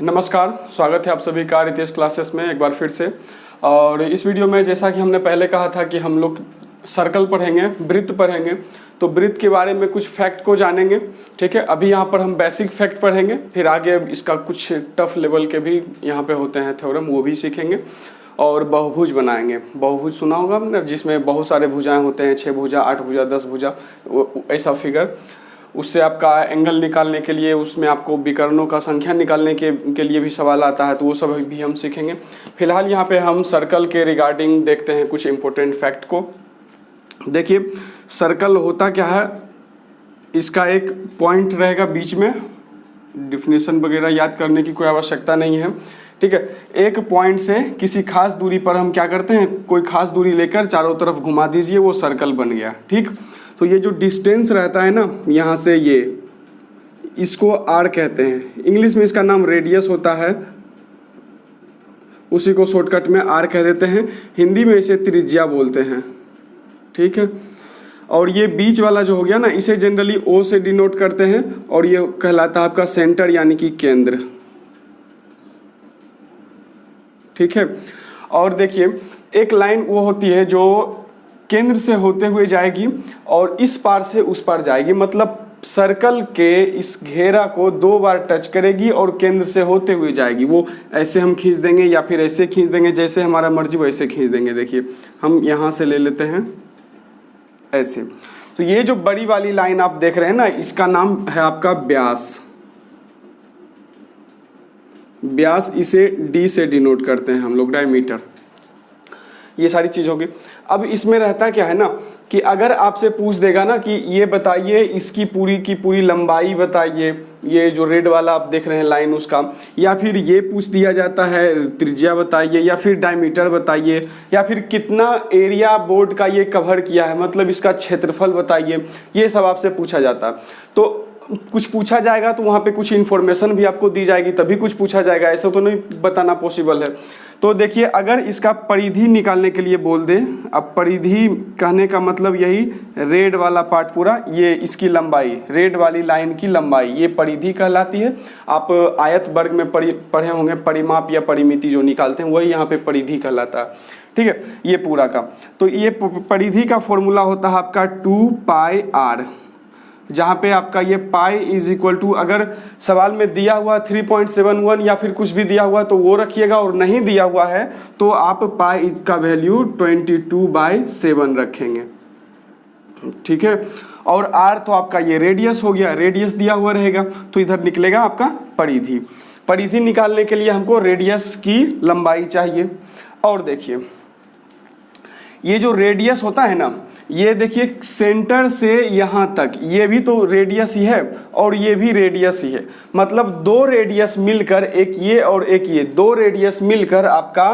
नमस्कार, स्वागत है आप सभी का रितेश क्लासेस में एक बार फिर से। और इस वीडियो में जैसा कि हमने पहले कहा था कि हम लोग सर्कल पढ़ेंगे, वृत्त पढ़ेंगे, तो वृत्त के बारे में कुछ फैक्ट को जानेंगे। ठीक है, अभी यहाँ पर हम बेसिक फैक्ट पढ़ेंगे, फिर आगे इसका कुछ टफ लेवल के भी यहाँ पे होते हैं थ्योरम, वो भी सीखेंगे। और बहुभुज बनाएंगे। बहुभुज सुना होगा आपने, जिसमें बहुत सारे भुजाएं होते हैं, 6 भुजा, 8 भुजा, 10 भुजा, ऐसा फिगर। उससे आपका एंगल निकालने के लिए, उसमें आपको विकर्णों का संख्या निकालने के लिए भी सवाल आता है, तो वो सब भी हम सीखेंगे। फिलहाल यहाँ पे हम सर्कल के रिगार्डिंग देखते हैं कुछ इम्पोर्टेंट फैक्ट को। देखिए, सर्कल होता क्या है, इसका एक पॉइंट रहेगा बीच में, डिफिनेशन वगैरह याद करने की कोई आवश्यकता नहीं है। ठीक है, एक पॉइंट से किसी खास दूरी पर हम क्या करते हैं, कोई खास दूरी लेकर चारों तरफ घुमा दीजिए, वो सर्कल बन गया। ठीक, तो ये जो डिस्टेंस रहता है ना, यहाँ से ये, इसको आर कहते हैं। इंग्लिश में इसका नाम रेडियस होता है, उसी को शॉर्टकट में आर कह देते हैं। हिंदी में इसे त्रिज्या बोलते हैं। ठीक है, और ये बीच वाला जो हो गया ना, इसे जनरली ओ से डिनोट करते हैं, और ये कहलाता है आपका सेंटर यानी कि केंद्र। ठीक है, और देखिए, एक लाइन वो होती है जो केंद्र से होते हुए जाएगी और इस पार से उस पार जाएगी, मतलब सर्कल के इस घेरा को 2 बार टच करेगी और केंद्र से होते हुए जाएगी। वो ऐसे हम खींच देंगे या फिर ऐसे खींच देंगे, जैसे हमारा मर्जी वैसे खींच देंगे। देखिए, हम यहाँ से ले लेते हैं ऐसे। तो ये जो बड़ी वाली लाइन आप देख रहे हैं ना, इसका नाम है आपका व्यास। व्यास, इसे डी से डिनोट करते हैं हम लोग, डायमीटर। ये सारी चीज होगी। अब इसमें रहता क्या है ना, कि अगर आपसे पूछ देगा ना कि ये बताइए, इसकी पूरी की पूरी लंबाई बताइए, ये जो रेड वाला आप देख रहे हैं लाइन उसका, या फिर ये पूछ दिया जाता है त्रिज्या बताइए, या फिर डायमीटर बताइए, या फिर कितना एरिया बोर्ड का ये कवर किया है, मतलब इसका क्षेत्रफल बताइए, ये सब आपसे पूछा जाता है। तो कुछ पूछा जाएगा तो वहाँ पे कुछ इन्फॉर्मेशन भी आपको दी जाएगी, तभी कुछ पूछा जाएगा, ऐसा तो नहीं बताना पॉसिबल है। तो देखिए, अगर इसका परिधि निकालने के लिए बोल दे, अब परिधि कहने का मतलब यही रेड वाला पार्ट पूरा, ये इसकी लंबाई, रेड वाली लाइन की लंबाई, ये परिधि कहलाती है। आप आयत वर्ग में पढ़े होंगे, परिमाप या परिमिति जो निकालते हैं, वही यहाँ पे परिधि कहलाता है। ठीक है, ये पूरा का, तो ये परिधि का फॉर्मूला होता है आपका 2πr, जहाँ पे आपका ये पाई इज इक्वल टू, अगर सवाल में दिया हुआ 3.71 या फिर कुछ भी दिया हुआ तो वो रखिएगा, और नहीं दिया हुआ है तो आप पाई का वैल्यू 22/7 रखेंगे। ठीक है, और आर तो आपका ये रेडियस हो गया, रेडियस दिया हुआ रहेगा, तो इधर निकलेगा आपका परिधि। परिधि निकालने के लिए हमको रेडियस की लंबाई चाहिए। और देखिए, ये जो रेडियस होता है ना, ये देखिए सेंटर से यहाँ तक, ये भी तो रेडियस ही है और ये भी रेडियस ही है, मतलब 2 रेडियस मिलकर, एक ये और एक ये, 2 रेडियस मिलकर आपका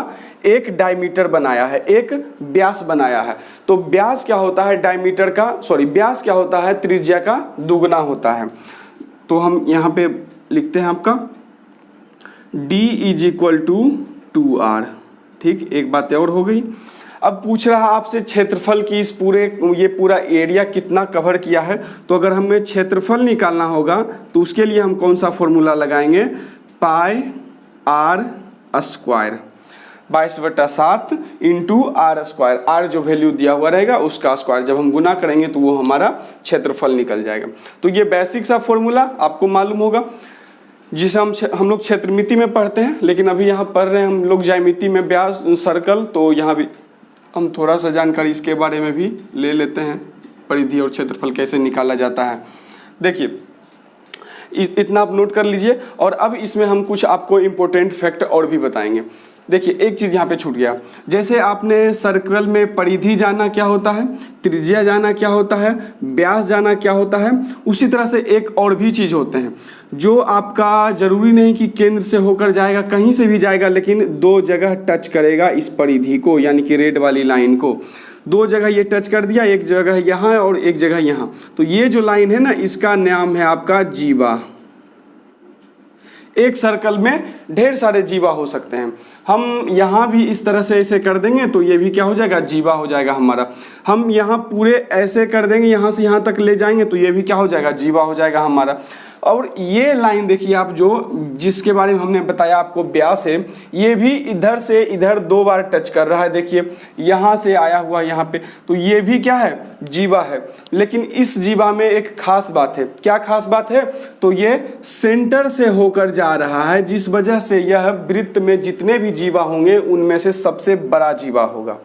एक डायमीटर बनाया है, एक व्यास बनाया है। तो व्यास क्या होता है, डायमीटर का, व्यास क्या होता है, त्रिज्या का दुगना होता है। तो हम यहाँ पे लिखते हैं आपका d = 2r। ठीक, एक बात और हो गई। अब पूछ रहा आपसे क्षेत्रफल की, इस पूरे, ये पूरा एरिया कितना कवर किया है। तो अगर हमें क्षेत्रफल निकालना होगा तो उसके लिए हम कौन सा फॉर्मूला लगाएंगे, पाई r square, 22/7 into r square. r जो वैल्यू दिया हुआ रहेगा उसका स्क्वायर, जब हम गुना करेंगे तो वो हमारा क्षेत्रफल निकल जाएगा। तो ये बेसिक सा फॉर्मूला आपको मालूम होगा, जिसे हम लोग क्षेत्रमिति में पढ़ते हैं, लेकिन अभी यहाँ पढ़ रहे हैं हम लोग ज्यामिति में, व्यास, सर्कल। तो यहाँ भी हम थोड़ा सा जानकारी इसके बारे में भी ले लेते हैं, परिधि और क्षेत्रफल कैसे निकाला जाता है। देखिए, इतना आप नोट कर लीजिए, और अब इसमें हम कुछ आपको इम्पोर्टेंट फैक्ट और भी बताएंगे। देखिए, एक चीज़ यहाँ पे छूट गया, जैसे आपने सर्कल में परिधि जाना क्या होता है, त्रिज्या जाना क्या होता है, व्यास जाना क्या होता है, उसी तरह से एक और भी चीज़ होते हैं जो आपका जरूरी नहीं कि केंद्र से होकर जाएगा, कहीं से भी जाएगा, लेकिन 2 जगह टच करेगा इस परिधि को, यानी कि रेड वाली लाइन को। 2 जगह ये टच कर दिया, एक जगह यहाँ और एक जगह यहाँ। तो ये जो लाइन है ना, इसका नाम है आपका जीवा। एक सर्कल में ढेर सारे जीवा हो सकते हैं। हम यहाँ भी इस तरह से ऐसे कर देंगे तो ये भी क्या हो जाएगा, जीवा हो जाएगा हमारा। हम यहाँ पूरे ऐसे कर देंगे, यहाँ से यहाँ तक ले जाएंगे तो ये भी क्या हो जाएगा, जीवा हो जाएगा हमारा। और ये लाइन देखिए आप, जो जिसके बारे में हमने बताया आपको व्यास है, ये भी इधर से इधर 2 बार टच कर रहा है। देखिए यहाँ से आया हुआ यहाँ पे, तो ये भी क्या है, जीवा है। लेकिन इस जीवा में एक खास बात है। क्या खास बात है? तो ये सेंटर से होकर जा रहा है, जिस वजह से यह वृत्त में जितने भी जीवा होंगे उनमें से सबसे बड़ा जीवा होगा।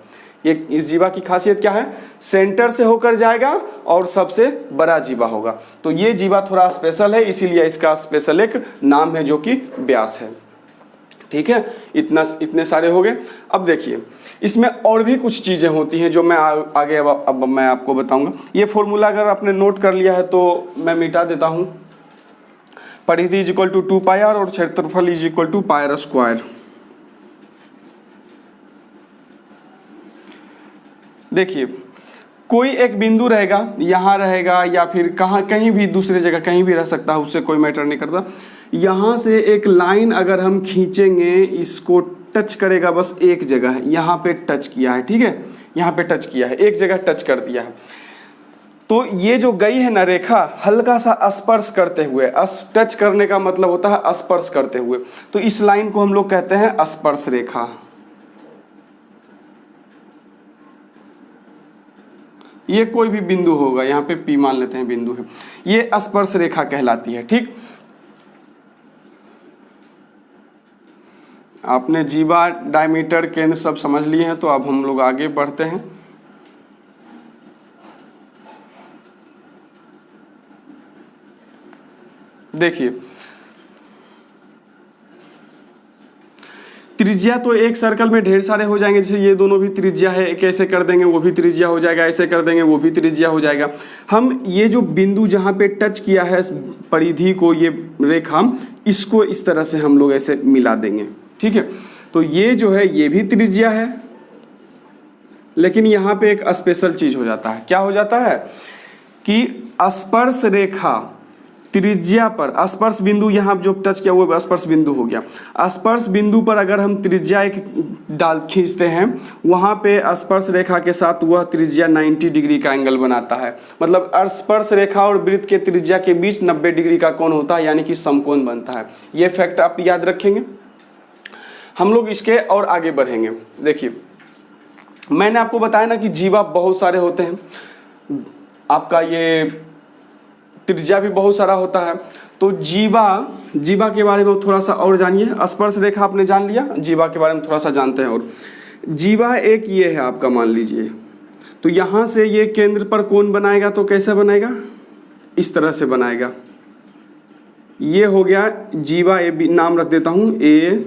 ये इस जीवा की खासियत क्या है? सेंटर से होकर जाएगा और सबसे बड़ा जीवा होगा। तो ये जीवा थोड़ा स्पेशल है, इसीलिए इसका स्पेशल एक नाम है जो कि व्यास है। ठीक है, इतने सारे हो गए। अब देखिए इसमें और भी कुछ चीजें होती हैं जो मैं आगे अब मैं आपको बताऊंगा। ये फॉर्मूला अगर आपने नोट कर लिया है तो मैं मिटा देता हूं। परिधि इज इक्वल टू 2πr और क्षेत्रफल is equal to pi r square. देखिए कोई एक बिंदु रहेगा, यहाँ रहेगा या फिर कहीं भी दूसरे जगह कहीं भी रह सकता है, उससे कोई मैटर नहीं करता। यहाँ से एक लाइन अगर हम खींचेंगे, इसको टच करेगा बस एक जगह, यहाँ पे टच किया है। ठीक है, यहाँ पे टच किया है, एक जगह टच कर दिया है। तो ये जो गई है ना रेखा, हल्का सा स्पर्श करते हुए, टच करने का मतलब होता है स्पर्श करते हुए, तो इस लाइन को हम लोग कहते हैं स्पर्श रेखा। ये कोई भी बिंदु होगा, यहाँ पे P मान लेते हैं बिंदु है, ये स्पर्श रेखा कहलाती है। ठीक, आपने जीवा, डायमीटर, केंद्र सब समझ लिए हैं, तो अब हम लोग आगे बढ़ते हैं। देखिए त्रिज्या तो एक सर्कल में ढेर सारे हो जाएंगे, जैसे ये दोनों भी त्रिज्या है, एक ऐसे कर देंगे वो भी त्रिज्या हो जाएगा, ऐसे कर देंगे वो भी त्रिज्या हो जाएगा। हम ये जो बिंदु जहाँ पे टच किया है परिधि को, ये रेखा, इसको इस तरह से हम लोग ऐसे मिला देंगे। ठीक है, तो ये जो है ये भी त्रिज्या है, लेकिन यहाँ पे एक स्पेशल चीज हो जाता है। क्या हो जाता है कि स्पर्श रेखा त्रिज्या पर, स्पर्श बिंदु यहाँ जो टच किया वो स्पर्श बिंदु हो गया। स्पर्श बिंदु पर अगर हम त्रिज्या एक खींचते हैं, वहाँ पे स्पर्श रेखा के साथ वह त्रिज्या 90 डिग्री का एंगल बनाता है। मतलब स्पर्श रेखा और वृत्त के त्रिज्या के बीच 90 डिग्री का कोण होता है, यानी कि समकोण बनता है। ये फैक्ट आप याद रखेंगे। हम लोग इसके और आगे बढ़ेंगे। देखिए मैंने आपको बताया ना कि जीवा बहुत सारे होते हैं, आपका ये त्रिज्या भी बहुत सारा होता है। तो जीवा के बारे में थोड़ा सा और जानिए। स्पर्श रेखा आपने जान लिया, जीवा के बारे में थोड़ा सा जानते हैं। और जीवा एक ये है आपका, मान लीजिए, तो यहाँ से ये केंद्र पर कोण बनाएगा, तो कैसे बनाएगा? इस तरह से बनाएगा। ये हो गया जीवा ए बी, नाम रख देता हूँ ए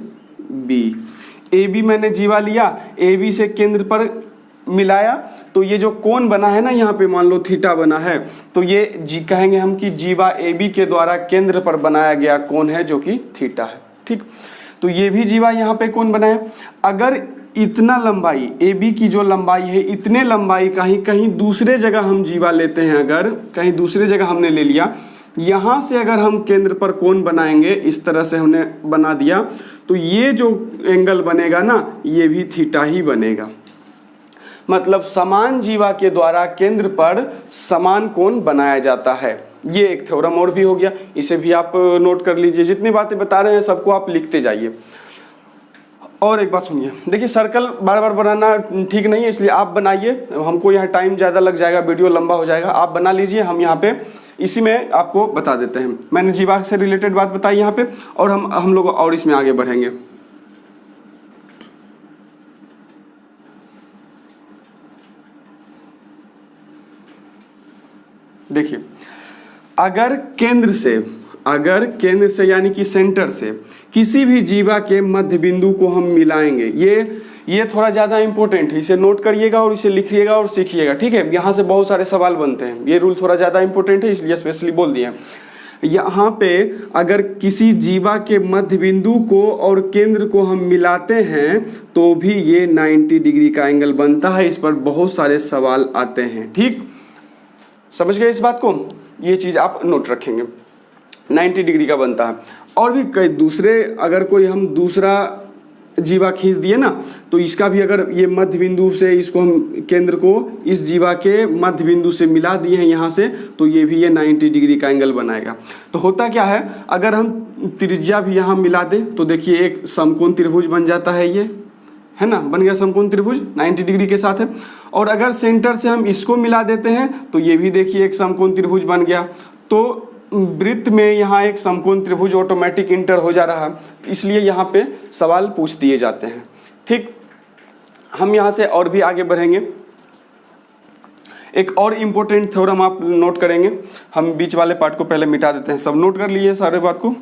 बी मैंने जीवा लिया, ए बी से केंद्र पर मिलाया, तो ये जो कोण बना है ना, यहाँ पे मान लो थीटा बना है, तो ये कहेंगे हम कि जीवा ए बी के द्वारा केंद्र पर बनाया गया कोण है जो कि थीटा है। ठीक, तो ये भी जीवा यहाँ पे कोण बनाया। अगर इतना लंबाई ए बी की जो लंबाई है, इतने लंबाई का ही कहीं दूसरे जगह हम जीवा लेते हैं, अगर कहीं दूसरे जगह हमने ले लिया, यहाँ से अगर हम केंद्र पर कोण बनाएंगे, इस तरह से हमने बना दिया, तो ये जो एंगल बनेगा ना, ये भी थीटा ही बनेगा। मतलब समान जीवा के द्वारा केंद्र पर समान कोण बनाया जाता है। ये एक थ्योरम और भी हो गया, इसे भी आप नोट कर लीजिए। जितनी बातें बता रहे हैं सबको आप लिखते जाइए। और एक बात सुनिए, देखिए सर्कल बार बार बनाना ठीक नहीं है, इसलिए आप बनाइए। हमको यहाँ टाइम ज़्यादा लग जाएगा, वीडियो लंबा हो जाएगा। आप बना लीजिए, हम यहाँ पे इसी में आपको बता देते हैं। मैंने जीवा से रिलेटेड बात बताई यहाँ पे, और हम लोग और इसमें आगे बढ़ेंगे। देखिए अगर केंद्र से यानी कि सेंटर से किसी भी जीवा के मध्य बिंदु को हम मिलाएंगे, ये थोड़ा ज़्यादा इंपॉर्टेंट है, इसे नोट करिएगा और इसे लिखिएगा और सीखिएगा। ठीक है, यहाँ से बहुत सारे सवाल बनते हैं, ये रूल थोड़ा ज़्यादा इंपॉर्टेंट है, इसलिए स्पेशली बोल दिया। यहाँ पे अगर किसी जीवा के मध्य बिंदु को और केंद्र को हम मिलाते हैं तो भी ये 90 डिग्री का एंगल बनता है। इस पर बहुत सारे सवाल आते हैं। ठीक, समझ गए इस बात को? ये चीज़ आप नोट रखेंगे, 90 डिग्री का बनता है। और भी कई दूसरे, अगर कोई हम दूसरा जीवा खींच दिए ना, तो इसका भी अगर ये मध्य बिंदु से इसको हम केंद्र को इस जीवा के मध्य बिंदु से मिला दिए हैं यहाँ से, तो ये भी ये 90 डिग्री का एंगल बनाएगा। तो होता क्या है, अगर हम त्रिज्या भी यहाँ मिला दें तो देखिए एक समकोण त्रिभुज बन जाता है, ये है ना, बन गया समकोण त्रिभुज 90 डिग्री के साथ है। और अगर सेंटर से हम इसको मिला देते हैं तो ये भी देखिए एक समकोण त्रिभुज बन गया। तो वृत्त में यहाँ एक समकोण त्रिभुज ऑटोमेटिक इंटर हो जा रहा है, इसलिए यहाँ पे सवाल पूछ दिए जाते हैं। ठीक, हम यहाँ से और भी आगे बढ़ेंगे। एक और इम्पोर्टेंट थ्योरम आप नोट करेंगे, हम बीच वाले पार्ट को पहले मिटा देते हैं। सब नोट कर लिए सारे बात को।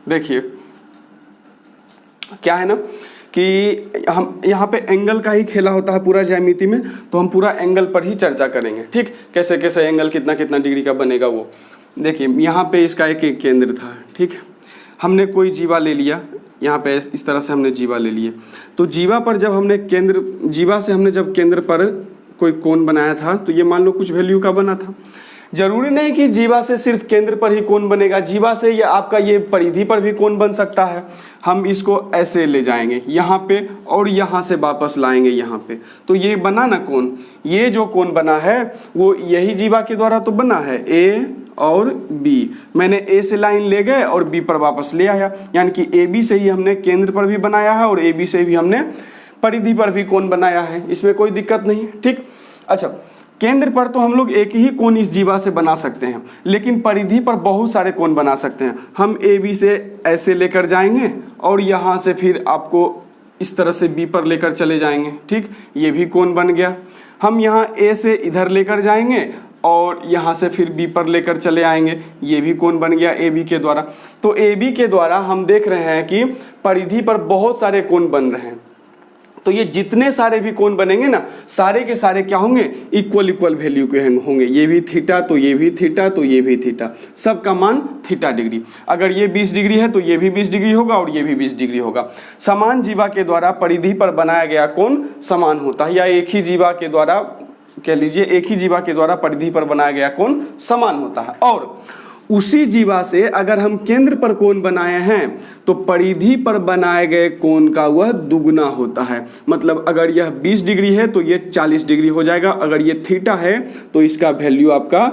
देखिए क्या है ना कि हम यहाँ पे एंगल का ही खेला होता है पूरा ज्यामिति में, तो हम पूरा एंगल पर ही चर्चा करेंगे। ठीक, कैसे कैसे एंगल कितना कितना डिग्री का बनेगा वो। देखिए यहाँ पे इसका एक केंद्र था। ठीक, हमने कोई जीवा ले लिया, यहाँ पे इस तरह से हमने जीवा ले लिए। तो जीवा पर जब हमने जीवा से हमने जब केंद्र पर कोई कोण बनाया था, तो ये मान लो कुछ वैल्यू का बना था। जरूरी नहीं कि जीवा से सिर्फ केंद्र पर ही कोण बनेगा, जीवा से ये आपका ये परिधि पर भी कोण बन सकता है। हम इसको ऐसे ले जाएंगे यहाँ पे और यहाँ से वापस लाएंगे यहाँ पे, तो ये बना ना कोण, ये जो कोण बना है वो यही जीवा के द्वारा तो बना है, ए और बी। मैंने ए से लाइन ले गए और बी पर वापस ले आया, यानी कि ए बी से ही हमने केंद्र पर भी बनाया है और ए बी से भी हमने परिधि पर भी कोण बनाया है, इसमें कोई दिक्कत नहीं है। ठीक, अच्छा केंद्र पर तो हम लोग एक ही कोण इस जीवा से बना सकते हैं, लेकिन परिधि पर बहुत सारे कोण बना सकते हैं। हम ए बी से ऐसे लेकर जाएंगे और यहाँ से फिर आपको इस तरह से बी पर लेकर चले जाएंगे। ठीक, ये भी कोण बन गया। हम यहाँ ए से इधर लेकर जाएंगे और यहाँ से फिर बी पर लेकर चले आएंगे, ये भी कोण बन गया ए बी के द्वारा। तो ए बी के द्वारा हम देख रहे हैं कि परिधि पर बहुत सारे कोण बन रहे हैं। तो ये जितने सारे भी कोण बनेंगे ना, सारे के सारे क्या होंगे, इक्वल वैल्यू के होंगे। ये भी थीटा तो ये भी थीटा तो ये भी थीटा, सबका मान थीटा डिग्री। अगर ये 20 डिग्री है तो ये भी 20 डिग्री होगा और ये भी 20 डिग्री होगा। समान जीवा के द्वारा परिधि पर बनाया गया कोण समान होता है, या एक ही जीवा के द्वारा कह लीजिए, एक ही जीवा के द्वारा परिधि पर बनाया गया कोण समान होता है। और उसी जीवा से अगर हम केंद्र पर कोण बनाए हैं तो परिधि पर बनाए गए कोण का वह दुगना होता है। मतलब अगर यह 20 डिग्री है तो ये 40 डिग्री हो जाएगा, अगर ये थीटा है तो इसका वैल्यू आपका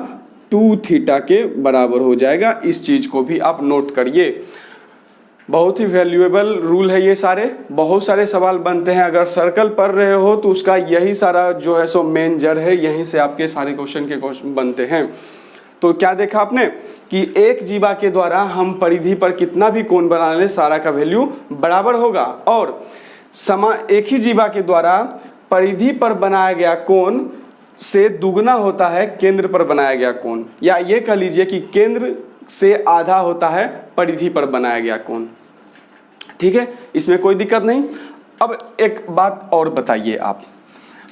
2 थीटा के बराबर हो जाएगा। इस चीज को भी आप नोट करिए, बहुत ही वैल्यूएबल रूल है ये सारे। बहुत सारे सवाल बनते हैं, अगर सर्कल पढ़ रहे हो तो उसका यही सारा जो है सो मेन जड़ है, यहीं से आपके सारे क्वेश्चन बनते हैं। तो क्या देखा आपने कि एक जीवा के द्वारा हम परिधि पर कितना भी कोण बना ले, सारा का वैल्यू बराबर होगा। और एक ही जीवा के द्वारा परिधि पर बनाया गया कोण से दुगना होता है केंद्र पर बनाया गया कोण, या ये कह लीजिए कि केंद्र से आधा होता है परिधि पर बनाया गया कोण। ठीक है, इसमें कोई दिक्कत नहीं। अब एक बात और बताइए आप,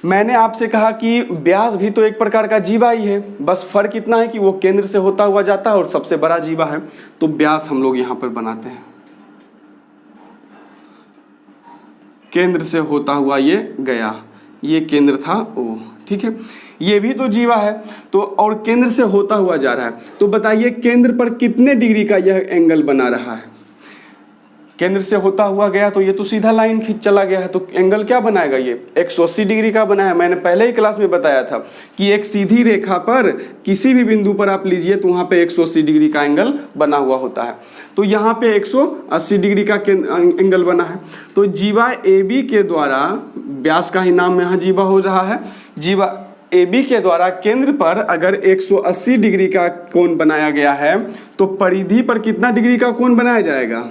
मैंने आपसे कहा कि व्यास भी तो एक प्रकार का जीवा ही है, बस फर्क इतना है कि वो केंद्र से होता हुआ जाता है और सबसे बड़ा जीवा है। तो व्यास हम लोग यहाँ पर बनाते हैं, केंद्र से होता हुआ ये गया, ये केंद्र था ओ। ठीक है, ये भी तो जीवा है, तो और केंद्र से होता हुआ जा रहा है। तो बताइए केंद्र पर कितने डिग्री का यह एंगल बना रहा है। केंद्र से होता हुआ गया तो ये तो सीधा लाइन खींच चला गया है, तो एंगल क्या बनाएगा, ये 180 डिग्री का बना है। मैंने पहले ही क्लास में बताया था कि एक सीधी रेखा पर किसी भी बिंदु पर आप लीजिए तो वहाँ पे 180 डिग्री का एंगल बना हुआ होता है। तो यहाँ पे 180 डिग्री का एंगल बना है। तो जीवा ए बी के द्वारा, व्यास का ही नाम यहाँ जीवा हो रहा है, जीवा ए बी के द्वारा केंद्र पर अगर 180 डिग्री का कोण बनाया गया है तो परिधि पर कितना डिग्री का कोण बनाया जाएगा।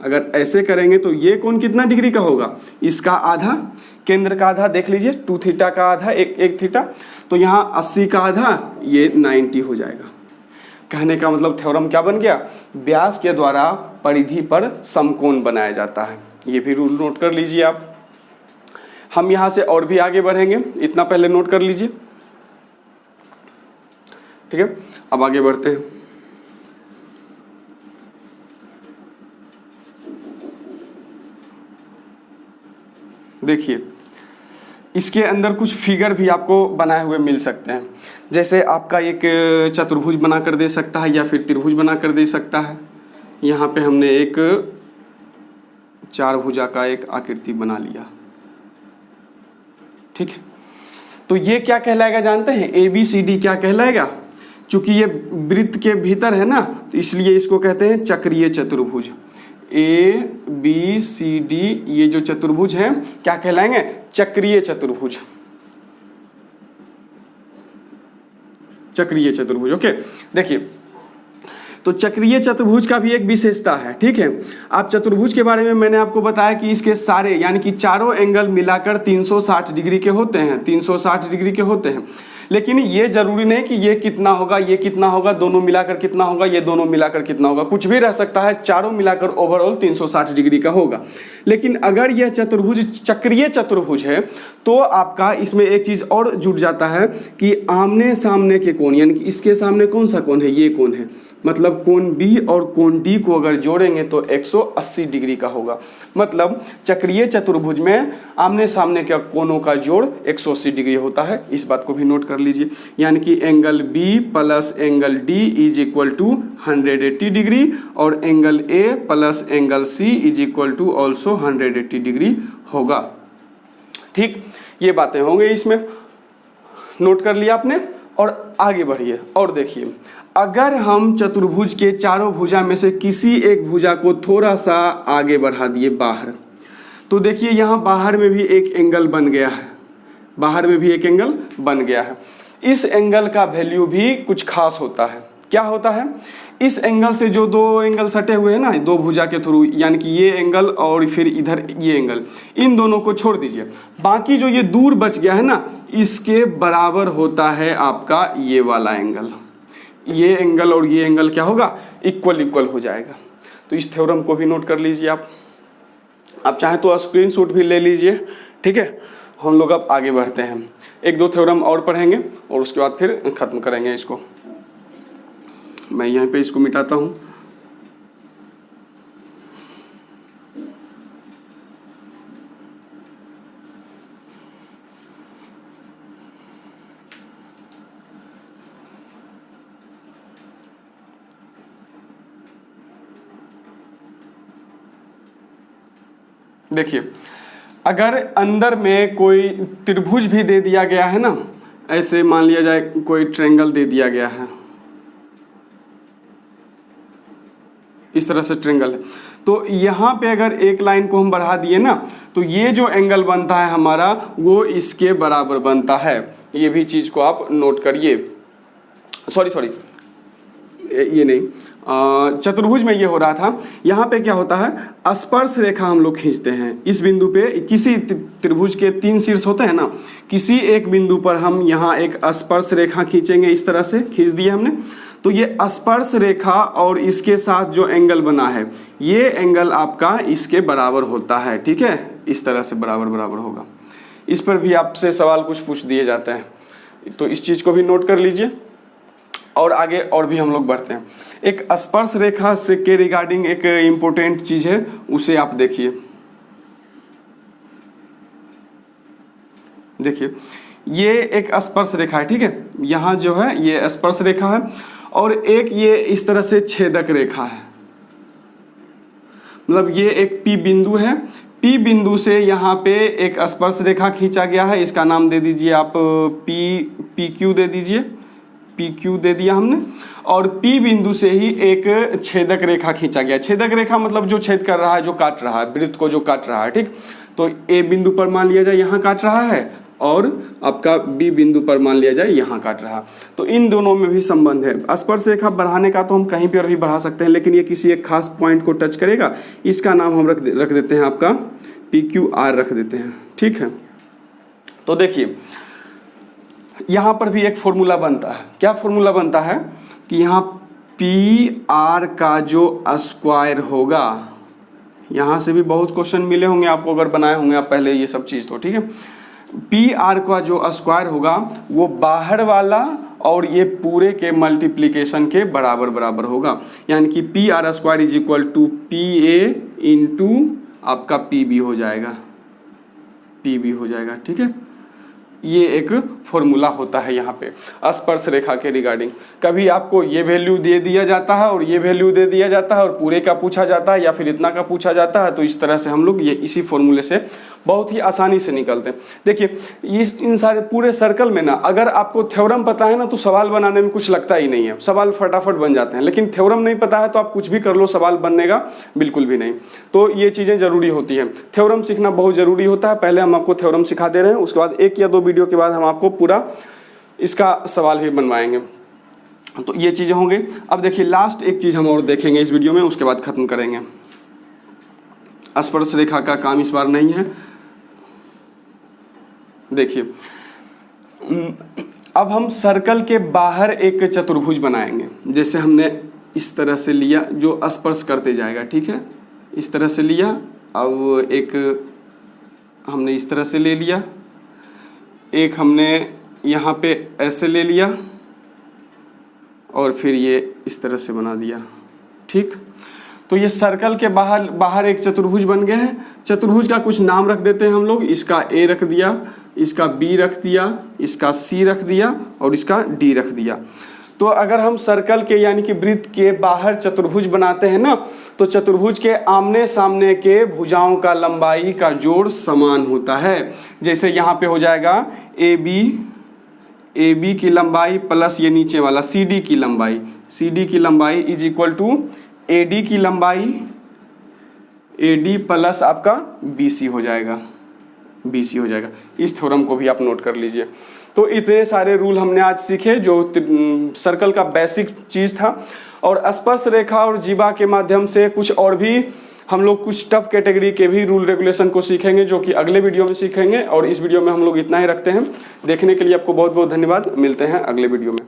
अगर ऐसे करेंगे तो ये कोण कितना डिग्री का होगा, इसका आधा, केंद्र का आधा देख लीजिए, 2 थीटा का आधा एक थीटा, तो यहाँ 80 का आधा, ये 90 हो जाएगा। कहने का मतलब थ्योरम क्या बन गया, व्यास के द्वारा परिधि पर समकोण बनाया जाता है। ये भी रूल नोट कर लीजिए आप। हम यहाँ से और भी आगे बढ़ेंगे, इतना पहले नोट कर लीजिए। ठीक है, अब आगे बढ़ते हैं। देखिए इसके अंदर कुछ फिगर भी आपको बनाए हुए मिल सकते हैं, जैसे आपका एक चतुर्भुज बना कर दे सकता है या फिर त्रिभुज बना कर दे सकता है। यहाँ पे हमने एक चार भुजा का एक आकृति बना लिया, ठीक है। तो ये क्या कहलाएगा जानते हैं, ABCD क्या कहलाएगा, चूंकि ये वृत्त के भीतर है ना तो इसलिए इसको कहते हैं चक्रीय चतुर्भुज। ABCD ये जो चतुर्भुज हैं क्या कहलाएंगे, चक्रीय चतुर्भुज, चक्रीय चतुर्भुज। ओके, देखिए तो चक्रीय चतुर्भुज का भी एक विशेषता है, ठीक है। आप चतुर्भुज के बारे में मैंने आपको बताया कि इसके सारे यानी कि चारों एंगल मिलाकर 360 डिग्री के होते हैं, 360 डिग्री के होते हैं। लेकिन ये जरूरी नहीं कि ये कितना होगा, ये कितना होगा, दोनों मिलाकर कितना होगा, ये दोनों मिलाकर कितना होगा, कुछ भी रह सकता है, चारों मिलाकर ओवरऑल 360 डिग्री का होगा। लेकिन अगर यह चतुर्भुज चक्रीय चतुर्भुज है तो आपका इसमें एक चीज और जुड़ जाता है कि आमने सामने के कोण, यानी कि इसके सामने कौन सा कोण है, ये कोण है, मतलब कोण बी और कोण डी को अगर जोड़ेंगे तो 180 डिग्री का होगा। मतलब चक्रीय चतुर्भुज में आमने सामने के कोणों का जोड़ 180 डिग्री होता है, इस बात को भी नोट कर लीजिए। यानी कि angle B plus angle D is equal to 180 degree और angle A plus angle C is equal to also 180 degree होगा, ठीक। ये बातें होंगे इसमें, नोट कर लिया आपने। और आगे बढ़िए और देखिए, अगर हम चतुर्भुज के चारों भुजा में से किसी एक भुजा को थोड़ा सा आगे बढ़ा दिए बाहर, तो देखिए यहाँ बाहर में भी एक एंगल बन गया है, बाहर में भी एक एंगल बन गया है। इस एंगल का वैल्यू भी कुछ खास होता है। क्या होता है, इस एंगल से जो दो एंगल सटे हुए हैं ना दो भुजा के थ्रू, यानी कि ये एंगल और फिर इधर ये एंगल, इन दोनों को छोड़ दीजिए, बाकी जो ये दूर बच गया है ना इसके बराबर होता है आपका ये वाला एंगल। ये एंगल और ये एंगल क्या होगा, इक्वल इक्वल हो जाएगा। तो इस थ्योरम को भी नोट कर लीजिए आप चाहें तो स्क्रीनशॉट भी ले लीजिए, ठीक है। हम लोग अब आगे बढ़ते हैं, एक दो थ्योरम और पढ़ेंगे और उसके बाद फिर खत्म करेंगे इसको। मैं यहाँ पे इसको मिटाता हूँ। देखिए अगर अंदर में कोई त्रिभुज भी दे दिया गया है ना, ऐसे मान लिया जाए कोई ट्रायंगल दे दिया गया है, इस तरह से ट्रायंगल है, तो यहाँ पे अगर एक लाइन को हम बढ़ा दिए ना तो ये जो एंगल बनता है हमारा वो इसके बराबर बनता है। ये भी चीज़ को आप नोट करिए। सॉरी ये नहीं, चतुर्भुज में ये हो रहा था। यहाँ पे क्या होता है, स्पर्श रेखा हम लोग खींचते हैं इस बिंदु पे। किसी त्रिभुज के 3 शीर्ष होते हैं ना, किसी एक बिंदु पर हम यहाँ एक स्पर्श रेखा खींचेंगे, इस तरह से खींच दिया हमने। तो ये स्पर्श रेखा और इसके साथ जो एंगल बना है ये एंगल आपका इसके बराबर होता है, ठीक है। इस तरह से बराबर बराबर होगा। इस पर भी आपसे सवाल कुछ पूछ दिए जाते हैं, तो इस चीज़ को भी नोट कर लीजिए। और आगे और भी हम लोग बढ़ते हैं। एक स्पर्श रेखा से के रिगार्डिंग एक इम्पोर्टेंट चीज़ है, उसे आप देखिए। देखिए ये एक स्पर्श रेखा है, ठीक है। यहाँ जो है ये स्पर्श रेखा है और एक ये इस तरह से छेदक रेखा है। मतलब ये एक P बिंदु है, P बिंदु से यहाँ पे एक स्पर्श रेखा खींचा गया है। इसका नाम दे दीजिए आप PQ दे दीजिए, PQ दे दिया हमने। और P बिंदु से ही एक छेदक रेखा खींचा गया। छेदक रेखा मतलब जो छेद कर रहा है, जो काट रहा है, वृत्त को जो काट रहा है, ठीक। तो A बिंदु पर मान लिया जाए यहाँ काट रहा है और आपका B बिंदु पर मान लिया जाए यहाँ काट रहा। तो इन दोनों में भी संबंध है। स्पर्श रेखा बढ़ाने का तो हम कहीं पर भी बढ़ा सकते हैं, लेकिन ये किसी एक खास पॉइंट को टच करेगा। इसका नाम हम रख देते हैं आपका PQR रख देते हैं, ठीक है। तो देखिए यहाँ पर भी एक फॉर्मूला बनता है। क्या फॉर्मूला बनता है कि यहाँ PR का जो स्क्वायर होगा, यहाँ से भी बहुत क्वेश्चन मिले होंगे आपको अगर बनाए होंगे आप पहले ये सब चीज़, तो ठीक है। PR का जो स्क्वायर होगा वो बाहर वाला और ये पूरे के मल्टीप्लिकेशन के बराबर बराबर होगा। यानी कि PR square is equal to PA into आपका PB हो जाएगा। PB हो जाएगा। ठीक है, ये एक फॉर्मूला होता है यहाँ पे स्पर्श रेखा के रिगार्डिंग। कभी आपको ये वैल्यू दे दिया जाता है और ये वैल्यू दे दिया जाता है और पूरे का पूछा जाता है या फिर इतना का पूछा जाता है, तो इस तरह से हम लोग ये इसी फॉर्मूले से बहुत ही आसानी से निकलते हैं। देखिए इन सारे पूरे सर्कल में ना अगर आपको थ्योरम पता है ना तो सवाल बनाने में कुछ लगता ही नहीं है, सवाल फटाफट बन जाते हैं। लेकिन थ्योरम नहीं पता है तो आप कुछ भी कर लो, सवाल बनने का बिल्कुल भी नहीं। तो ये चीज़ें ज़रूरी होती हैं, थ्योरम सीखना बहुत ज़रूरी होता है। पहले हम आपको थ्योरम सिखा दे रहे हैं, उसके बाद 1 या 2 वीडियो के बाद हम आपको पूरा इसका सवाल भी बनवाएंगे। तो ये चीज़ें होंगी। अब देखिए लास्ट एक चीज़ हम और देखेंगे इस वीडियो में, उसके बाद ख़त्म करेंगे। स्पर्श रेखा का काम इस बार नहीं है। देखिए अब हम सर्कल के बाहर एक चतुर्भुज बनाएंगे। जैसे हमने इस तरह से लिया जो स्पर्श करते जाएगा, ठीक है, इस तरह से लिया। अब एक हमने इस तरह से ले लिया, एक हमने यहाँ पे ऐसे ले लिया और फिर ये इस तरह से बना दिया। ठीक, तो ये सर्कल के बाहर एक चतुर्भुज बन गया है। चतुर्भुज का कुछ नाम रख देते हैं हम लोग। इसका A रख दिया, इसका B रख दिया, इसका C रख दिया और इसका D रख दिया। तो अगर हम सर्कल के यानी कि वृत्त के बाहर चतुर्भुज बनाते हैं ना, तो चतुर्भुज के आमने सामने के भुजाओं का लंबाई का जोड़ समान होता है। जैसे यहाँ पे हो जाएगा AB की लंबाई प्लस ये नीचे वाला CD की लंबाई इज इक्वल टू AD की लंबाई, AD प्लस आपका BC हो जाएगा। इस थ्योरम को भी आप नोट कर लीजिए। तो इतने सारे रूल हमने आज सीखे जो सर्कल का बेसिक चीज़ था। और स्पर्श रेखा और जीवा के माध्यम से कुछ और भी हम लोग कुछ टफ कैटेगरी के भी रूल रेगुलेशन को सीखेंगे, जो कि अगले वीडियो में सीखेंगे। और इस वीडियो में हम लोग इतना ही रखते हैं। देखने के लिए आपको बहुत बहुत धन्यवाद। मिलते हैं अगले वीडियो में।